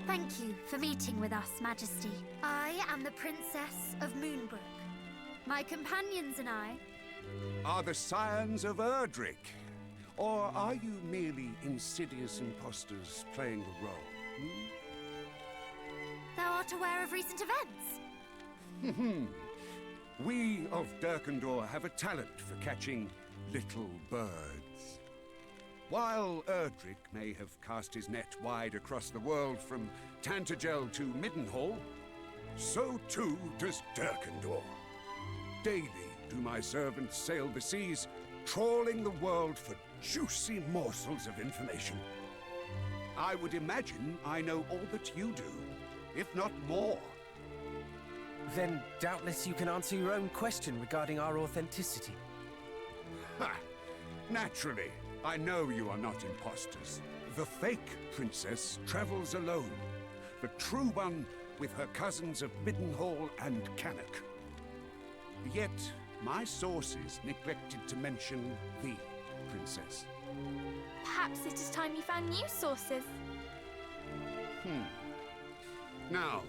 Thank you for meeting with us, Majesty. I am the Princess of Moonbrook. My companions and I are the scions of Erdrick. Or are you merely insidious impostors playing the role? Thou art aware of recent events? We of Dirkandor have a talent for catching little birds. While Erdrick may have cast his net wide across the world from Tantagel to Middenhall, so too does Dirkandor. Daily do my servants sail the seas, trawling the world for juicy morsels of information. I would imagine I know all that you do, if not more. Then doubtless you can answer your own question regarding our authenticity. Ha! Naturally, I know you are not imposters. The fake princess travels alone. The true one with her cousins of Middenhall and Cannock. Yet, my sources neglected to mention the princess. Perhaps it is time you found new sources. Now,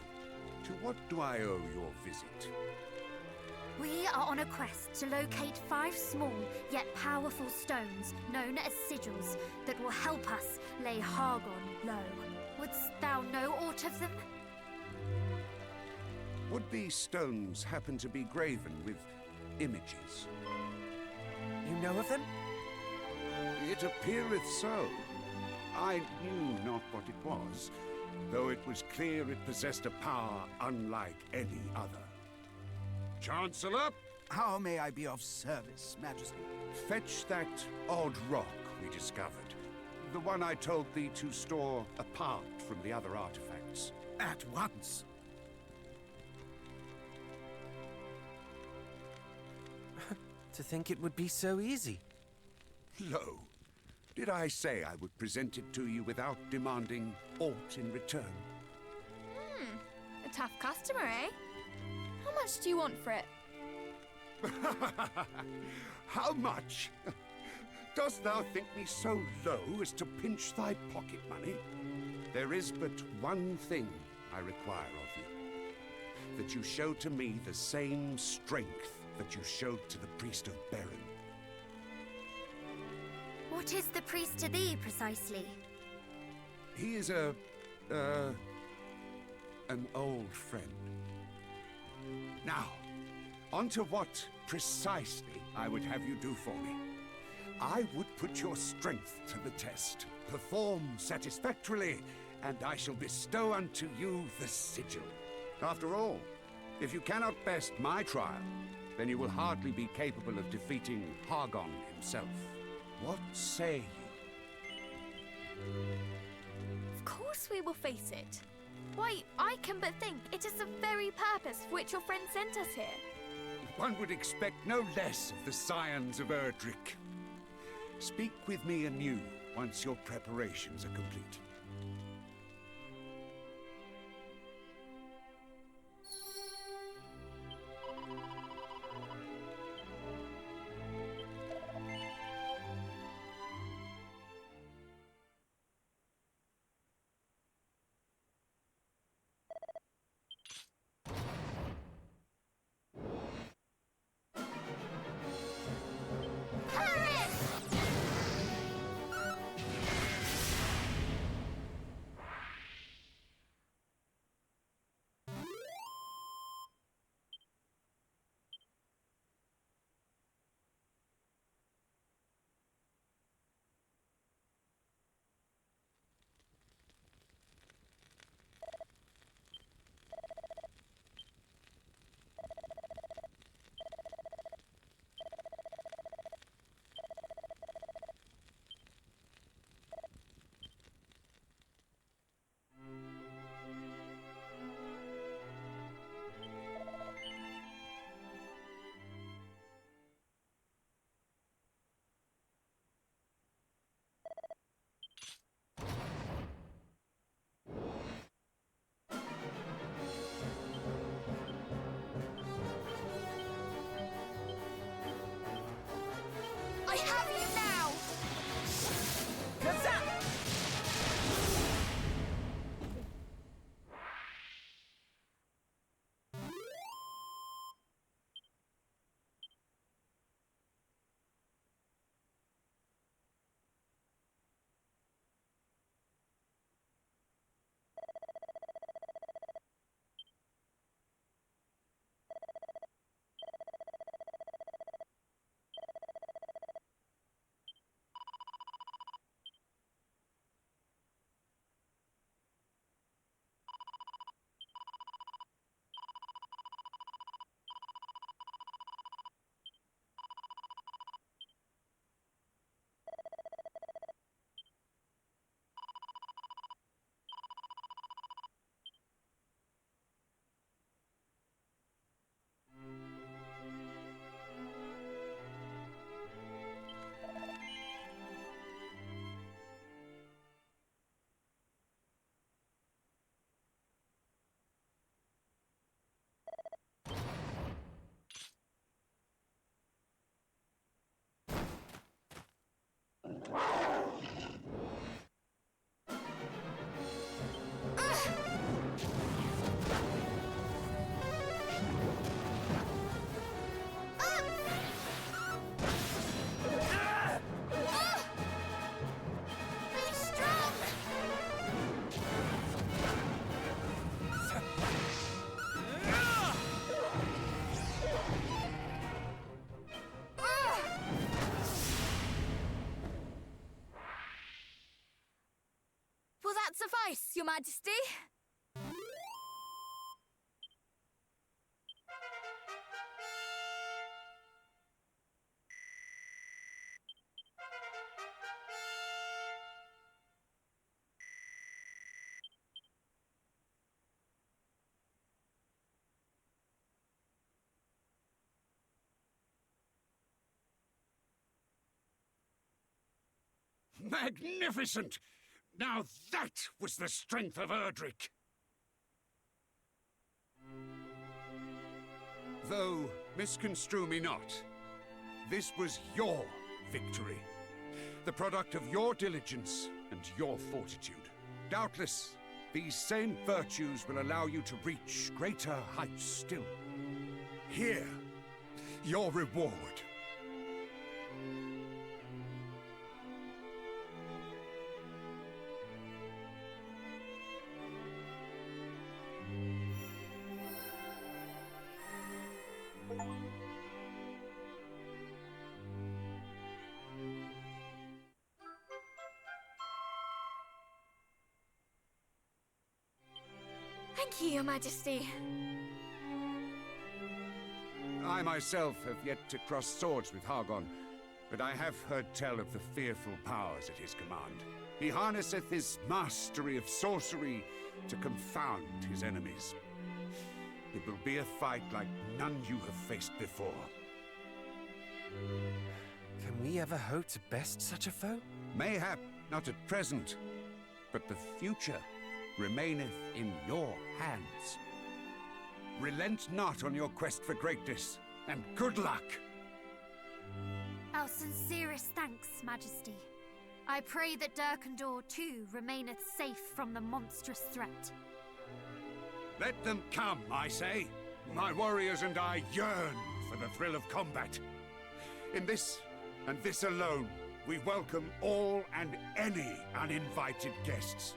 to what do I owe your visit? We are on a quest to locate 5 small yet powerful stones known as sigils that will help us lay Hargon low. Wouldst thou know aught of them? Would these stones happen to be graven with images? You know of them? It appeareth so. I knew not what it was, though it was clear it possessed a power unlike any other. Chancellor? How may I be of service, Majesty? Fetch that odd rock we discovered. The one I told thee to store apart from the other artifacts. At once. To think it would be so easy. Lo, did I say I would present it to you without demanding aught in return? A tough customer, eh? How much do you want for it? How much? Dost thou think me so low as to pinch thy pocket money? There is but one thing I require of you. That you show to me the same strength that you showed to the priest of Beryn. What is the priest to thee, precisely? He is an old friend. Now, on to what precisely I would have you do for me. I would put your strength to the test. Perform satisfactorily, and I shall bestow unto you the sigil. After all, if you cannot best my trial, then you will hardly be capable of defeating Hargon himself. What say you? Of course we will face it. Why, I can but think it is the very purpose for which your friend sent us here. One would expect no less of the scions of Erdrick. Speak with me anew once your preparations are complete. Ice, Your Majesty. Magnificent! Now that was the strength of Erdrick! Though, misconstrue me not, this was your victory. The product of your diligence and your fortitude. Doubtless, these same virtues will allow you to reach greater heights still. Here, your reward. Thank you, Your Majesty. I myself have yet to cross swords with Hargon, but I have heard tell of the fearful powers at his command. He harnesseth his mastery of sorcery to confound his enemies. It will be a fight like none you have faced before. Can we ever hope to best such a foe? Mayhap not at present, but the future remaineth in your hands. Relent not on your quest for greatness, and good luck! Our sincerest thanks, Majesty. I pray that Dirkandor too remaineth safe from the monstrous threat. Let them come, I say. My warriors and I yearn for the thrill of combat. In this, and this alone, we welcome all and any uninvited guests.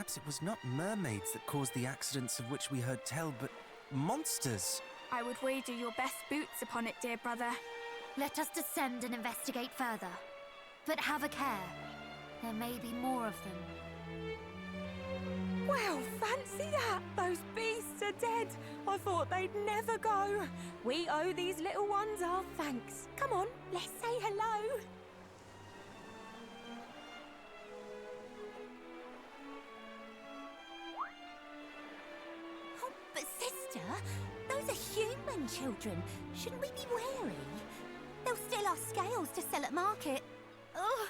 perhaps it was not mermaids that caused the accidents of which we heard tell, but monsters. I would wager your best boots upon it, dear brother. Let us descend and investigate further. But have a care. There may be more of them. Well, fancy that! Those beasts are dead. I thought they'd never go. We owe these little ones our thanks. Come on, let's say hello. Oh, but sister, those are human children. Shouldn't we be wary? They'll steal our scales to sell at market. Ugh,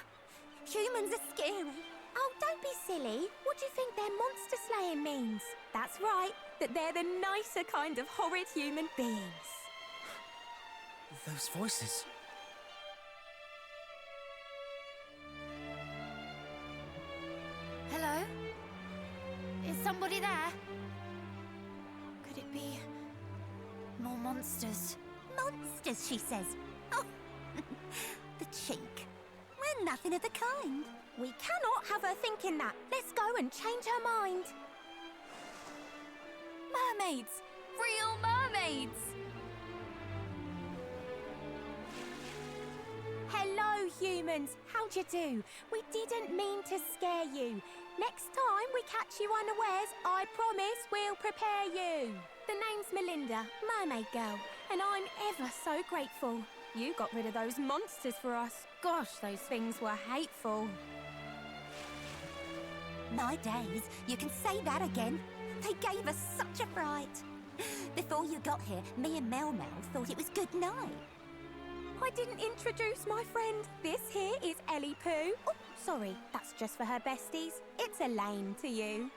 humans are scary. Oh, don't be silly. What do you think their monster slaying means? That's right, that they're the nicer kind of horrid human beings. Those voices. Hello? Is somebody there? Could it be more monsters? Monsters, she says. Oh, the cheek. We're nothing of the kind. We cannot have her thinking that. Let's go and change her mind. Mermaids! Real mermaids! Hello, humans. How'd you do? We didn't mean to scare you. Next time we catch you unawares, I promise we'll prepare you. The name's Melinda, Mermaid Girl, and I'm ever so grateful. You got rid of those monsters for us. Gosh, those things were hateful. My days, you can say that again. They gave us such a fright. Before you got here, me and Mel thought it was good night. I didn't introduce my friend. This here is Ellie Pooh. Oh, sorry, that's just for her besties. It's Elaine to you.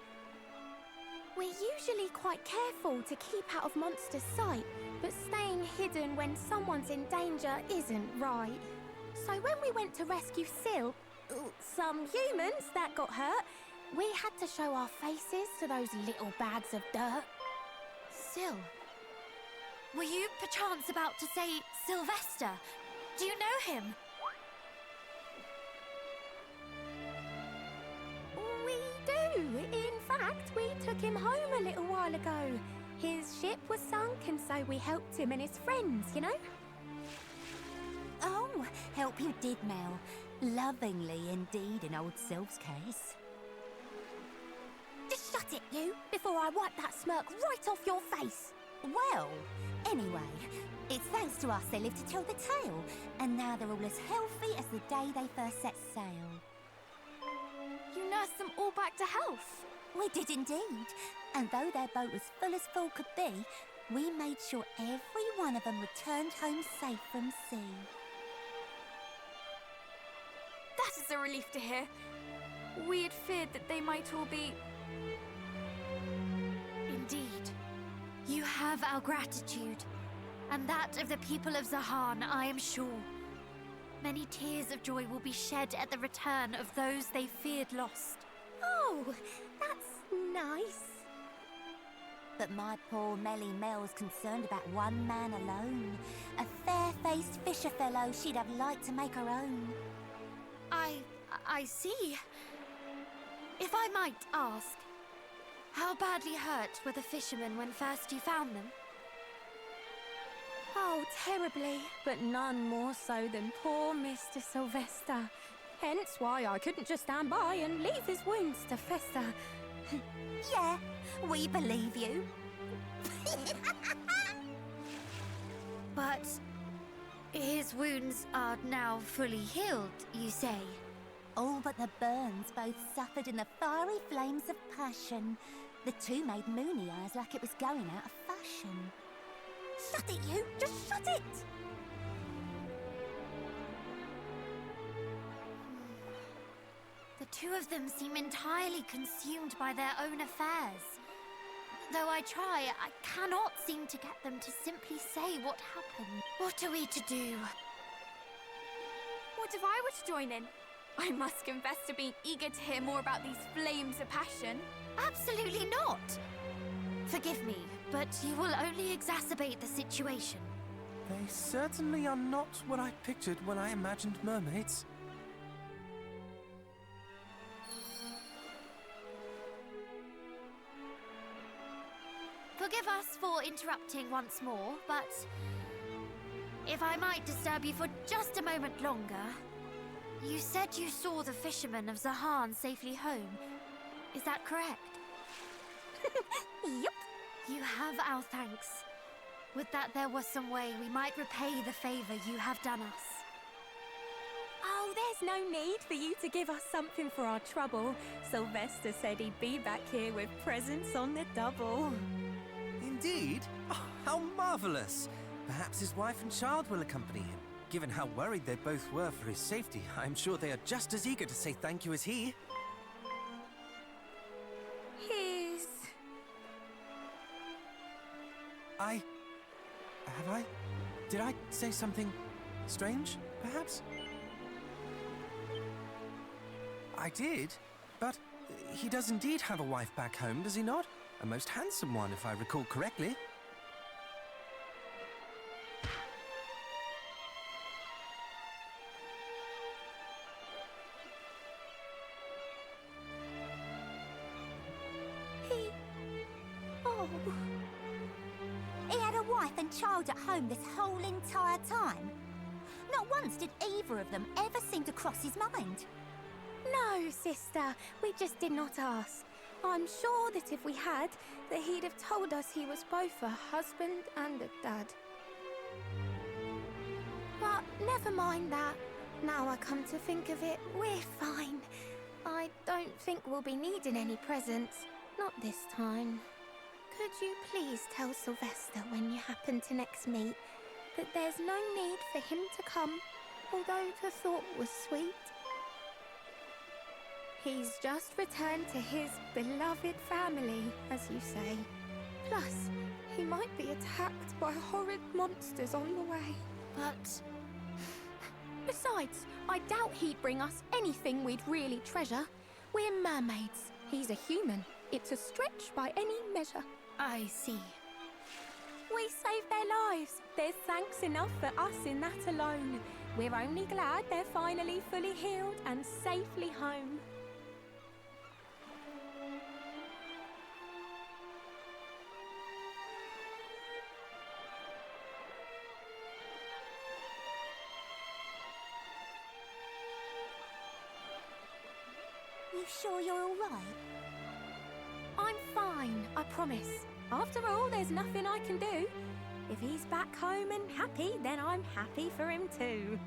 We're usually quite careful to keep out of monsters' sight, but staying hidden when someone's in danger isn't right. So when we went to rescue some humans that got hurt, we had to show our faces to those little bags of dirt. Syl? Were you perchance about to say Sylvester? Do you know him? We do. In fact, we took him home a little while ago. His ship was sunk, and so we helped him and his friends, you know? Oh, help you did, Mel. Lovingly indeed in old Sylv's case. Just shut it, you, before I wipe that smirk right off your face. Well, anyway, it's thanks to us they lived to tell the tale, and now they're all as healthy as the day they first set sail. You nursed them all back to health. We did indeed, and though their boat was full as full could be, we made sure every one of them returned home safe from sea. That is a relief to hear. We had feared that they might all be... Indeed. You have our gratitude, and that of the people of Zahan, I am sure. Many tears of joy will be shed at the return of those they feared lost. Oh, that's nice. But my poor Melly Mel's concerned about one man alone. A fair-faced fisher fellow she'd have liked to make her own. I see. If I might ask, how badly hurt were the fishermen when first you found them? Oh, terribly, but none more so than poor Mr. Sylvester. Hence why I couldn't just stand by and leave his wounds to fester. Yeah, we believe you. But his wounds are now fully healed, you say? All but the burns both suffered in the fiery flames of passion. The two made moony eyes like it was going out of fashion. Shut it, you! Just shut it! The two of them seem entirely consumed by their own affairs. Though I try, I cannot seem to get them to simply say what happened. What are we to do? What if I were to join in? I must confess to being eager to hear more about these flames of passion. Absolutely not! Forgive me, but you will only exacerbate the situation. They certainly are not what I pictured when I imagined mermaids. for interrupting once more, but if I might disturb you for just a moment longer, you said you saw the fishermen of Zahan safely home. Is that correct? Yup. You have our thanks. Would that there was some way we might repay the favor you have done us. Oh, there's no need for you to give us something for our trouble. Sylvester said he'd be back here with presents on the double. Indeed? Oh, how marvellous! Perhaps his wife and child will accompany him. Given how worried they both were for his safety, I'm sure they are just as eager to say thank you as he. Here's... Did I say something strange, perhaps? I did, but he does indeed have a wife back home, does he not? A most handsome one, if I recall correctly. Oh... He had a wife and child at home this whole entire time. Not once did either of them ever seem to cross his mind. No, sister, we just did not ask. I'm sure that if we had, that he'd have told us he was both a husband and a dad. But never mind that. Now I come to think of it, we're fine. I don't think we'll be needing any presents. Not this time. Could you please tell Sylvester when you happen to next meet that there's no need for him to come, although the thought was sweet? He's just returned to his beloved family, as you say. Plus, he might be attacked by horrid monsters on the way. But Besides, I doubt he'd bring us anything we'd really treasure. We're mermaids. He's a human. It's a stretch by any measure. I see. We saved their lives. There's thanks enough for us in that alone. We're only glad they're finally fully healed and safely home. You sure you're all right? I'm fine, I promise. After all, there's nothing I can do. If he's back home and happy, then I'm happy for him too.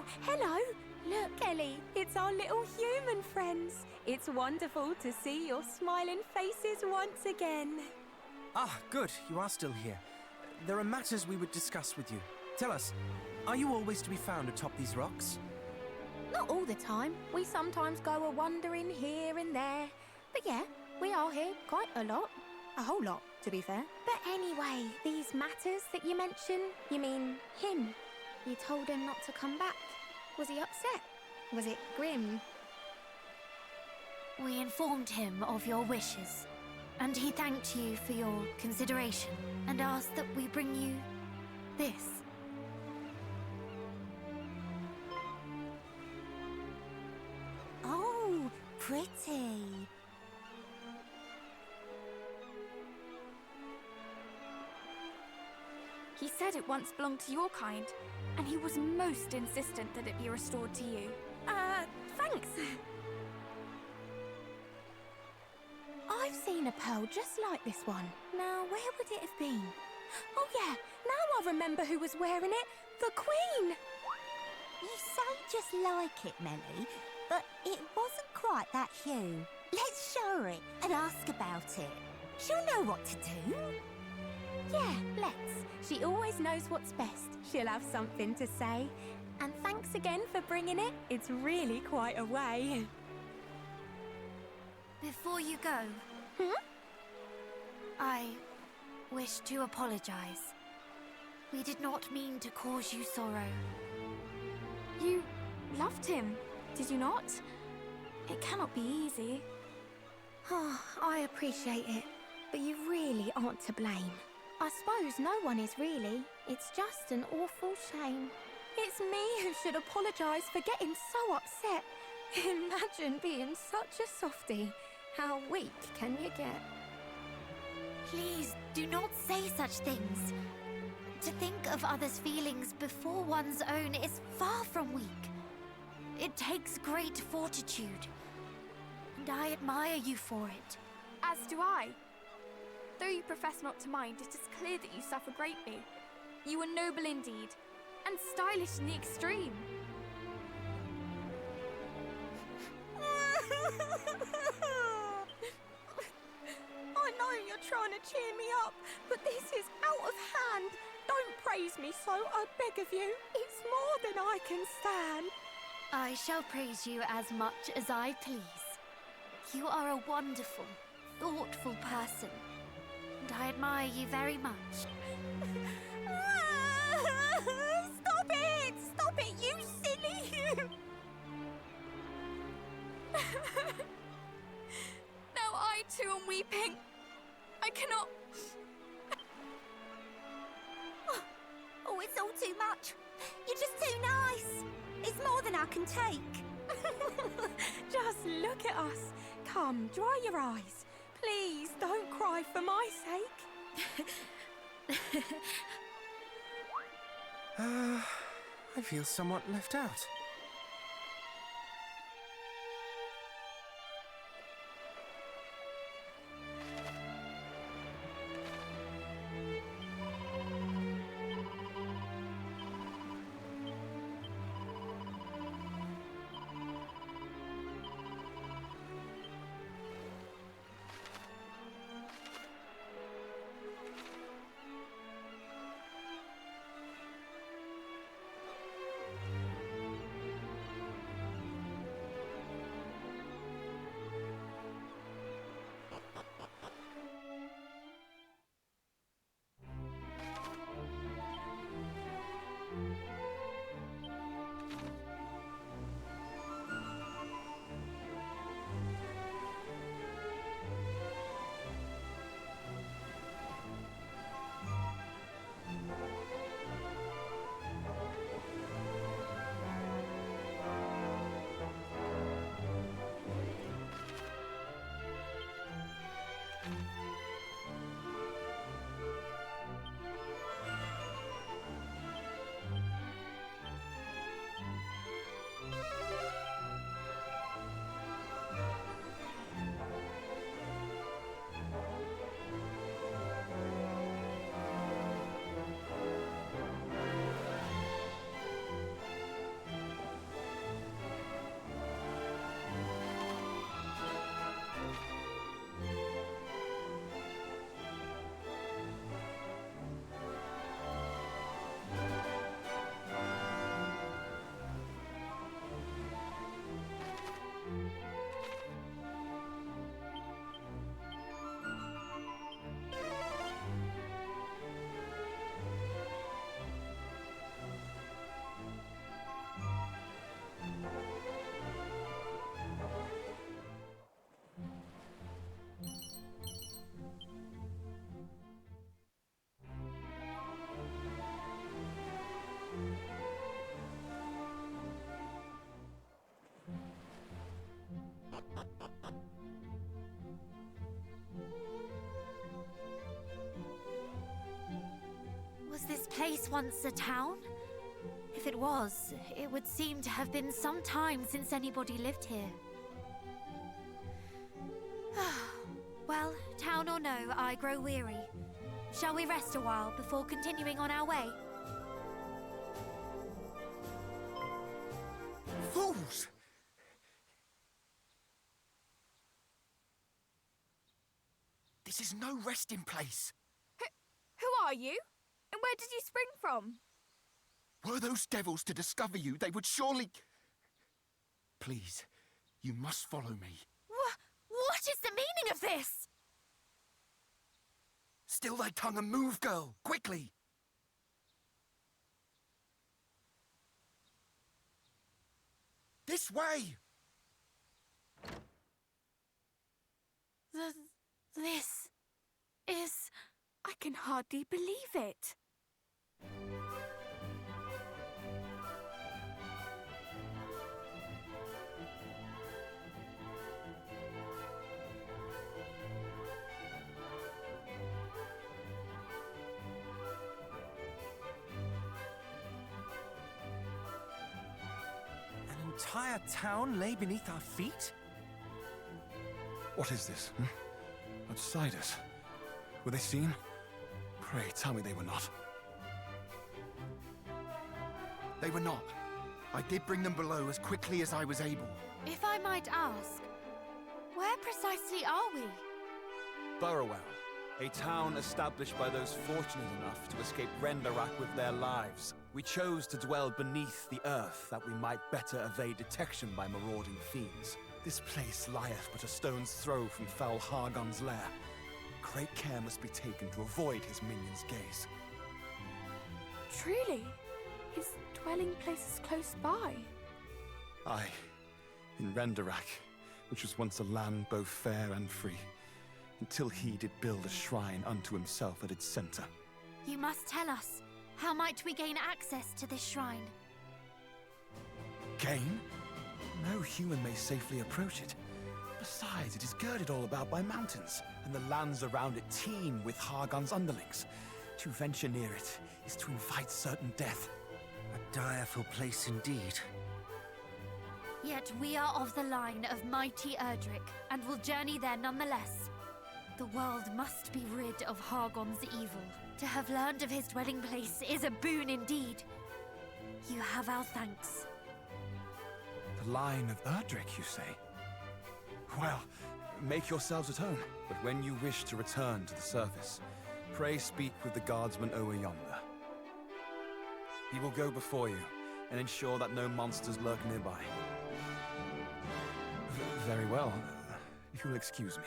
Oh, hello. Look, Ellie, it's our little human friends. It's wonderful to see your smiling faces once again. Ah, good. You are still here. There are matters we would discuss with you. Tell us, are you always to be found atop these rocks? Not all the time. We sometimes go a-wandering here and there. But yeah, we are here quite a lot. A whole lot, to be fair. But anyway, these matters that you mention, you mean him? You told him not to come back. Was he upset? Was it grim? We informed him of your wishes, and he thanked you for your consideration and asked that we bring you this. Oh, pretty. He said it once belonged to your kind, and he was most insistent that it be restored to you. Thanks. I've seen a pearl just like this one. Now, where would it have been? Oh yeah, now I remember who was wearing it. The Queen! You say just like it, Melly, but it wasn't quite that hue. Let's show her it and ask about it. She'll know what to do. Yeah, let's. She always knows what's best. She'll have something to say. And thanks again for bringing it. It's really quite a way. Before you go, I wish to apologize. We did not mean to cause you sorrow. You loved him, did you not? It cannot be easy. Oh, I appreciate it, but you really aren't to blame. I suppose no one is really. It's just an awful shame. It's me who should apologise for getting so upset. Imagine being such a softie. How weak can you get? Please do not say such things. To think of others' feelings before one's own is far from weak. It takes great fortitude, and I admire you for it. As do I. Though you profess not to mind, it is clear that you suffer greatly. You are noble indeed, and stylish in the extreme. I know you're trying to cheer me up, but this is out of hand. Don't praise me so, I beg of you. It's more than I can stand. I shall praise you as much as I please. You are a wonderful, thoughtful person, and I admire you very much. Stop it! Stop it, you silly you! Now I too am weeping. I cannot... Oh, it's all too much. You're just too nice. It's more than I can take. Just look at us. Come, dry your eyes. Please don't cry for my sake. I feel somewhat left out. once a town? If it was, it would seem to have been some time since anybody lived here. Well, town or no, I grow weary. Shall we rest a while before continuing on our way? Fools! This is no resting place. Who are you? And where did you spring from? Were those devils to discover you, they would surely... Please, you must follow me. What is the meaning of this? Still thy tongue and move, girl, quickly! This way! This is... I can hardly believe it. An entire town lay beneath our feet? What is this? Outsiders? Were they seen? Pray, tell me they were not. They were not. I did bring them below as quickly as I was able. If I might ask, where precisely are we? Burrowell, a town established by those fortunate enough to escape Rendarak with their lives. We chose to dwell beneath the earth that we might better evade detection by marauding fiends. This place lieth but a stone's throw from foul Hargon's lair. Great care must be taken to avoid his minions' gaze. Truly, his dwelling place is close by. Aye, in Rendarak, which was once a land both fair and free, until he did build a shrine unto himself at its center. You must tell us. How might we gain access to this shrine? Gain? No human may safely approach it. Besides, it is girded all about by mountains, and the lands around it teem with Hargon's underlings. To venture near it is to invite certain death. A direful place indeed. Yet we are of the line of mighty Erdrick, and will journey there nonetheless. The world must be rid of Hargon's evil. To have learned of his dwelling place is a boon indeed. You have our thanks. The line of Erdrick, you say? Well, make yourselves at home. But when you wish to return to the surface, pray speak with the guardsman over yonder. He will go before you and ensure that no monsters lurk nearby. Very well, if you'll excuse me.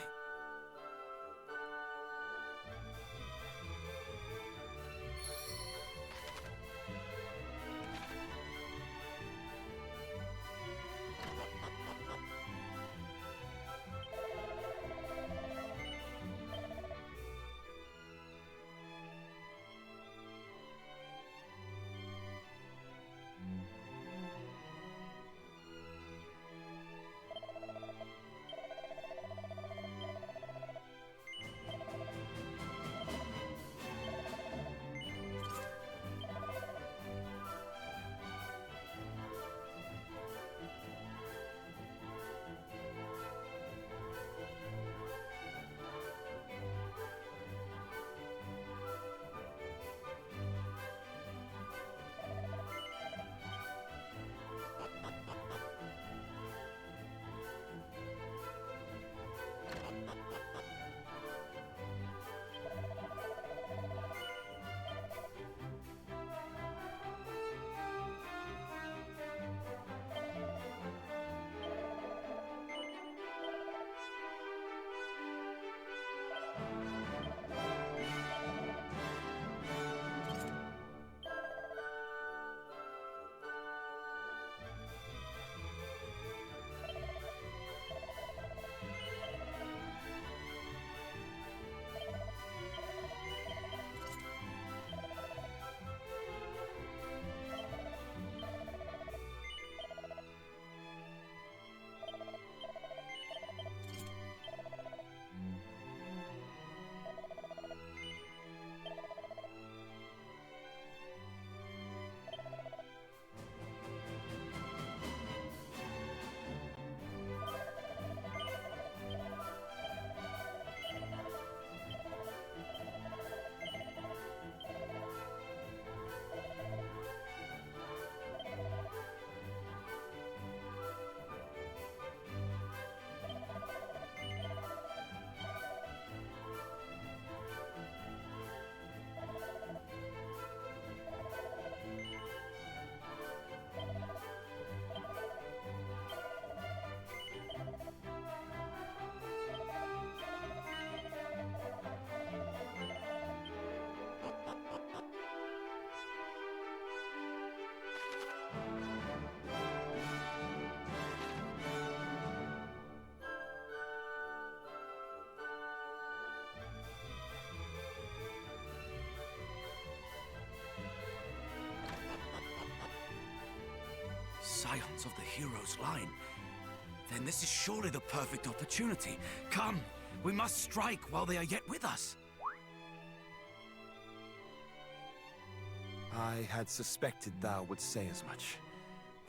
scions of the hero's line, then this is surely the perfect opportunity. Come, we must strike while they are yet with us. I had suspected thou would say as much.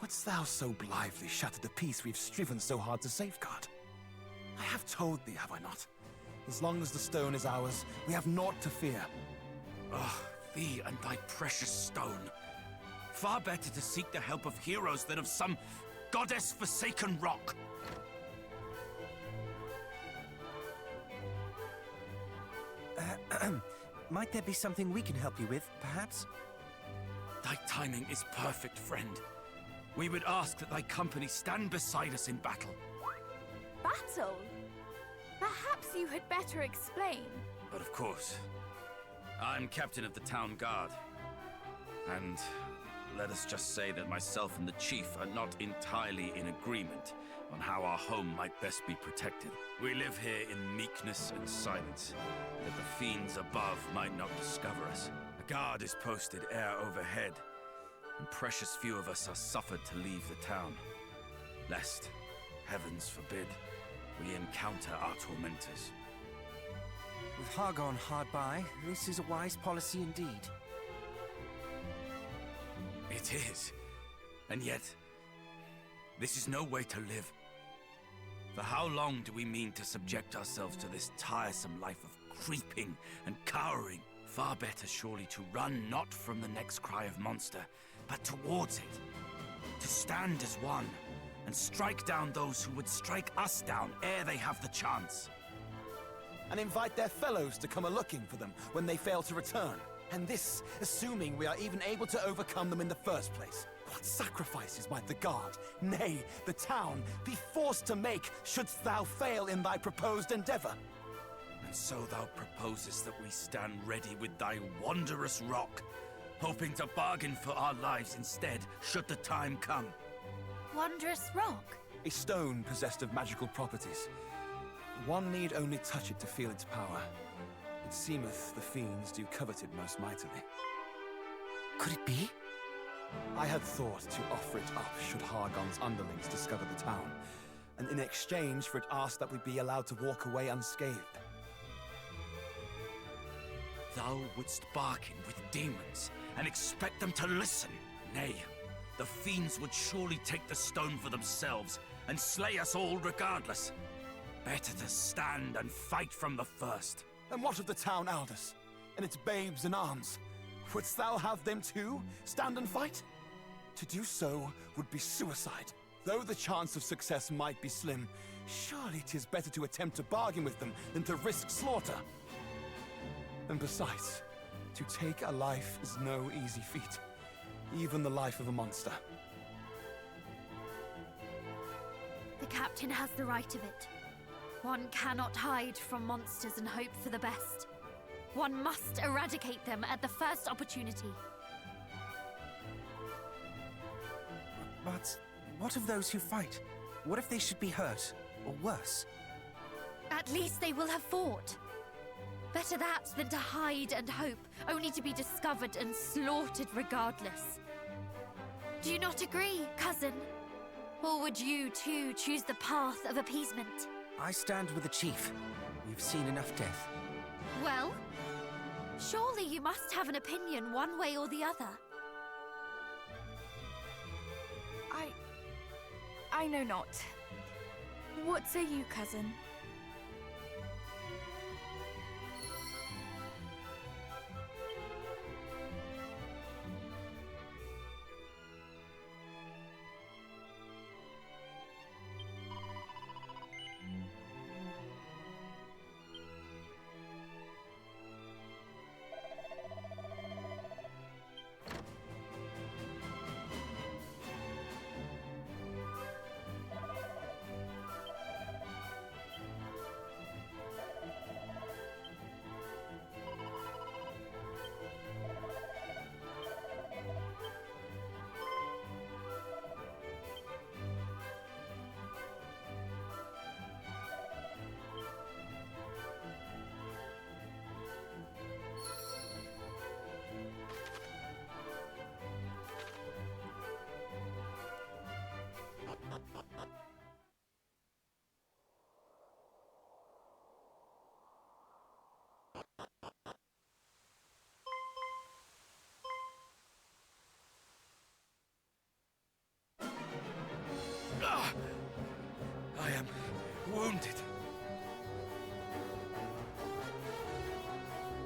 Wouldst thou so blithely shatter the peace we've striven so hard to safeguard? I have told thee, have I not? As long as the stone is ours, we have naught to fear. Ah, thee and thy precious stone. Far better to seek the help of heroes than of some goddess-forsaken rock. Might there be something we can help you with, perhaps? Thy timing is perfect, friend. We would ask that thy company stand beside us in battle. Battle? Perhaps you had better explain. But of course, I'm captain of the town guard. And let us just say that myself and the chief are not entirely in agreement on how our home might best be protected. We live here in meekness and silence, that the fiends above might not discover us. A guard is posted air overhead, and precious few of us are suffered to leave the town, lest, heavens forbid, we encounter our tormentors. With Hargon hard by, this is a wise policy indeed. It is. And yet, this is no way to live. For how long do we mean to subject ourselves to this tiresome life of creeping and cowering? Far better surely to run not from the next cry of monster, but towards it. To stand as one, and strike down those who would strike us down ere they have the chance. And invite their fellows to come a-looking for them when they fail to return. And this, assuming we are even able to overcome them in the first place. What sacrifices might the guard, nay, the town, be forced to make shouldst thou fail in thy proposed endeavor? And so thou proposest that we stand ready with thy wondrous rock, hoping to bargain for our lives instead, should the time come. Wondrous rock? A stone possessed of magical properties. One need only touch it to feel its power. It seemeth the fiends do covet it most mightily. Could it be? I had thought to offer it up should Hargon's underlings discover the town, and in exchange for it ask that we be allowed to walk away unscathed. Thou wouldst bargain with demons and expect them to listen? Nay, the fiends would surely take the stone for themselves and slay us all regardless. Better to stand and fight from the first. And what of the town elders, and its babes in arms? Wouldst thou have them too stand and fight? To do so would be suicide. Though the chance of success might be slim, surely 'tis better to attempt to bargain with them than to risk slaughter. And besides, to take a life is no easy feat, even the life of a monster. The captain has the right of it. One cannot hide from monsters and hope for the best. One must eradicate them at the first opportunity. But what of those who fight? What if they should be hurt, or worse? At least they will have fought. Better that than to hide and hope, only to be discovered and slaughtered regardless. Do you not agree, cousin? Or would you, too, choose the path of appeasement? I stand with the chief. We've seen enough death. Well, surely you must have an opinion one way or the other. I know not. What say you, cousin? wounded.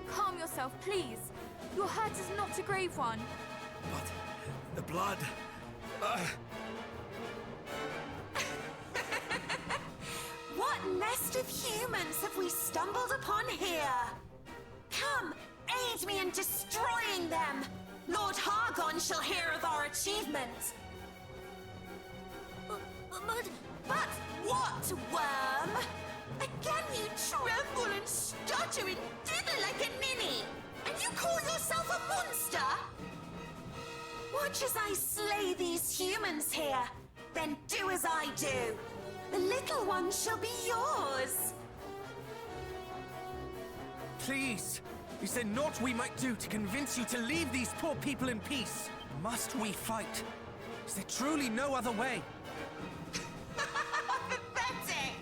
Calm yourself, please. Your hurt is not a grave one. But the blood... What nest of humans have we stumbled upon here? Come, aid me in destroying them! Lord Hargon shall hear of our achievements. But what, worm? Again you tremble and stutter and diddle like a ninny! And you call yourself a monster? Watch as I slay these humans here. Then do as I do. The little one shall be yours. Please, is there naught we might do to convince you to leave these poor people in peace? Must we fight? Is there truly no other way? Pathetic!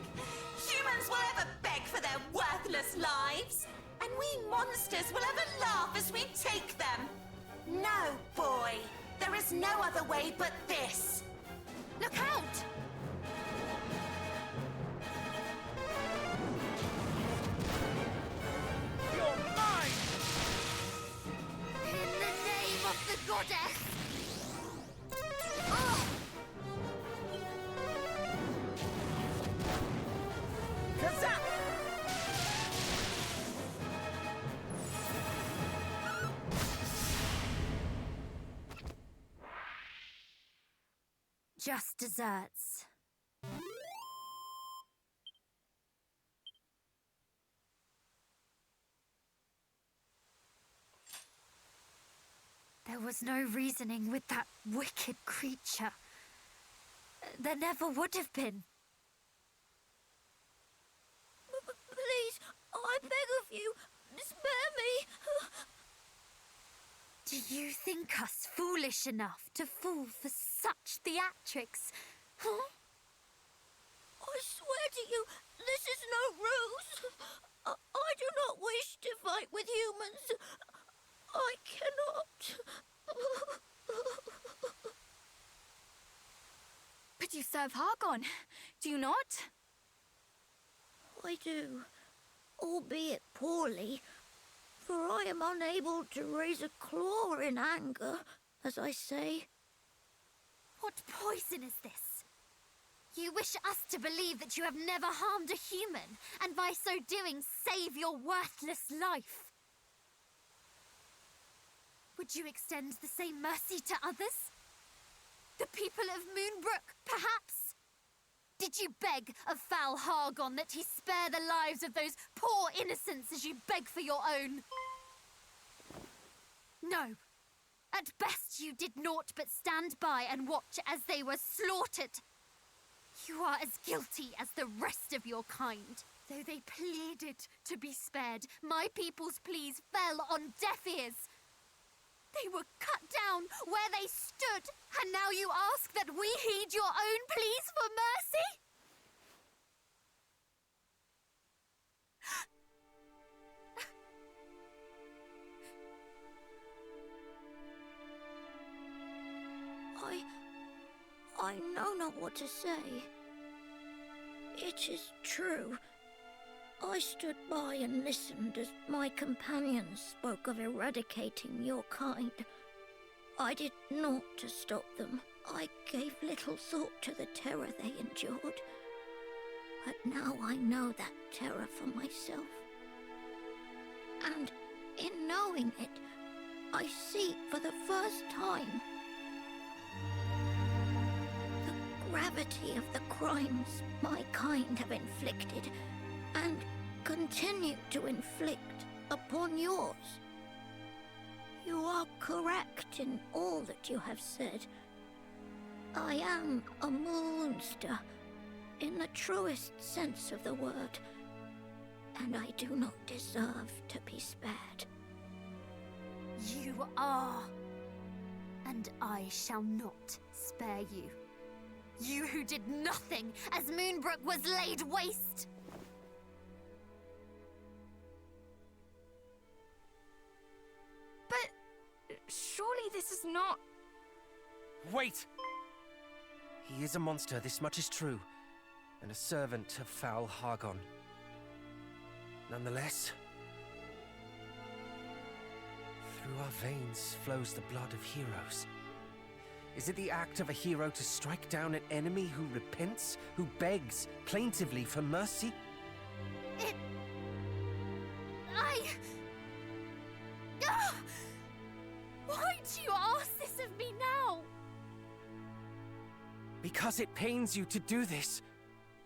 Humans will ever beg for their worthless lives, and we monsters will ever laugh as we take them. No, boy. There is no other way but this. Look out! You're mine! In the name of the goddess! Oh! Kazak! Just desserts. There was no reasoning with that wicked creature. There never would have been. Please, I beg of you, spare me. Do you think us foolish enough to fall for such theatrics? Huh? I swear to you, this is no ruse. I do not wish to fight with humans. I cannot. But you serve Hargon, do you not? I do, albeit poorly, for I am unable to raise a claw in anger, as I say. What poison is this? You wish us to believe that you have never harmed a human, and by so doing save your worthless life. Would you extend the same mercy to others? The people of Moonbrook, perhaps? Did you beg of foul Hargon that he spare the lives of those poor innocents as you beg for your own? No. At best you did naught but stand by and watch as they were slaughtered. You are as guilty as the rest of your kind. Though they pleaded to be spared, my people's pleas fell on deaf ears. They were cut down where they stood, and now you ask that we heed your own pleas for mercy? I know not what to say. It is true. I stood by and listened as my companions spoke of eradicating your kind. I did naught to stop them. I gave little thought to the terror they endured. But now I know that terror for myself. And in knowing it, I see for the first time the gravity of the crimes my kind have inflicted and continue to inflict upon yours. You are correct in all that you have said. I am a monster in the truest sense of the word, and I do not deserve to be spared. You are, and I shall not spare you. You who did nothing as Moonbrook was laid waste. But surely this is not... Wait! He is a monster, this much is true. and a servant of foul Hargon. Nonetheless, through our veins flows the blood of heroes. Is it the act of a hero to strike down an enemy who repents, who begs plaintively for mercy? Why do you ask this of me now? Because it pains you to do this.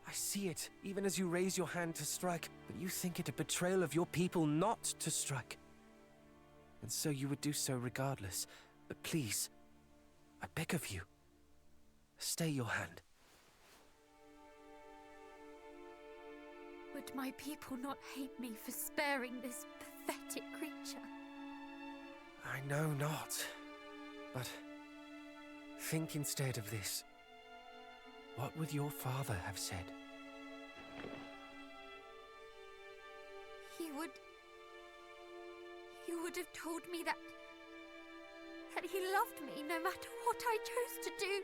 I see it, even as you raise your hand to strike, but you think it a betrayal of your people not to strike. And so you would do so regardless. But please, I beg of you, stay your hand. Would my people not hate me for sparing this pathetic creature? I know not, but think instead of this. What would your father have said? He would have told me that he loved me no matter what I chose to do.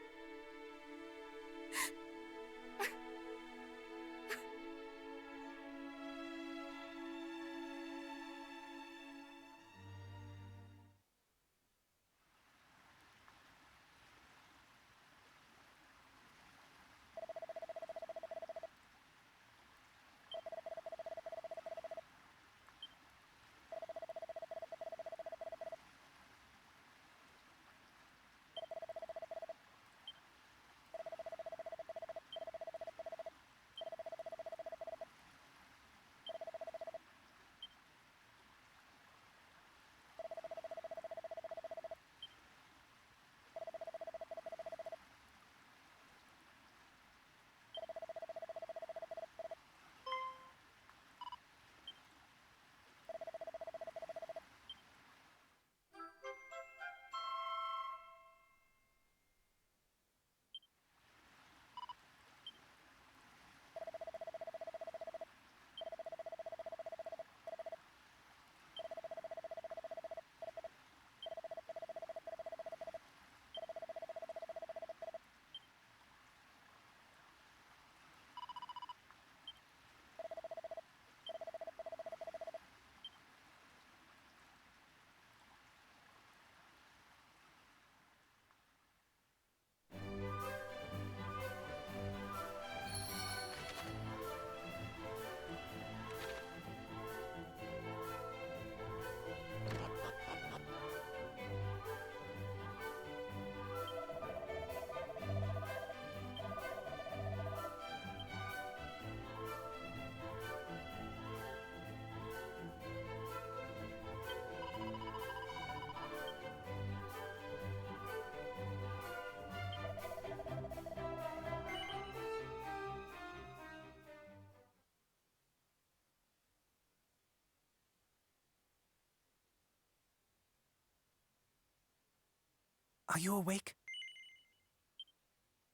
Are you awake?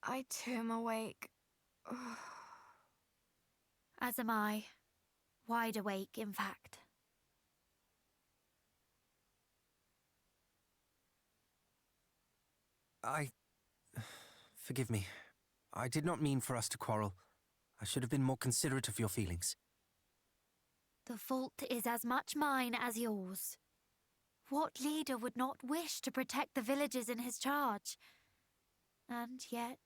I too am awake. As am I. Wide awake, in fact. Forgive me. I did not mean for us to quarrel. I should have been more considerate of your feelings. The fault is as much mine as yours. What leader would not wish to protect the villagers in his charge? And yet...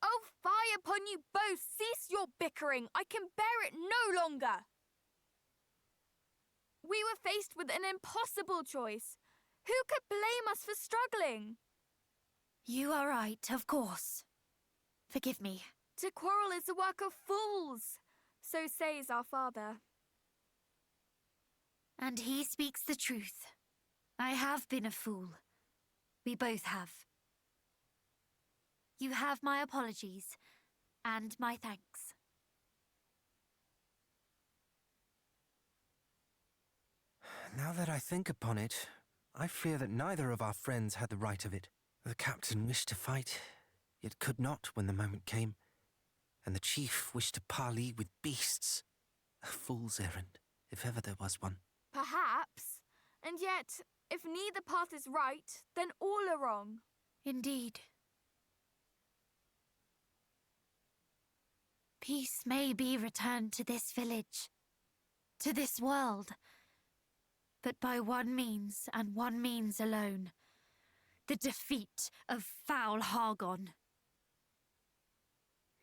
Oh, fie upon you both! Cease your bickering! I can bear it no longer! We were faced with an impossible choice. Who could blame us for struggling? You are right, of course. Forgive me. To quarrel is the work of fools, so says our father. And he speaks the truth. I have been a fool. We both have. You have my apologies, and my thanks. Now that I think upon it, I fear that neither of our friends had the right of it. The captain wished to fight, yet could not when the moment came, and the chief wished to parley with beasts. A fool's errand, if ever there was one. Perhaps. And yet, if neither path is right, then all are wrong. Indeed. Peace may be returned to this village, to this world, but by one means and one means alone. The defeat of foul Hargon.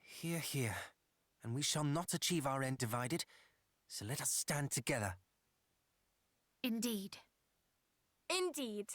Hear, hear. And we shall not achieve our end divided, so let us stand together. Indeed. Indeed.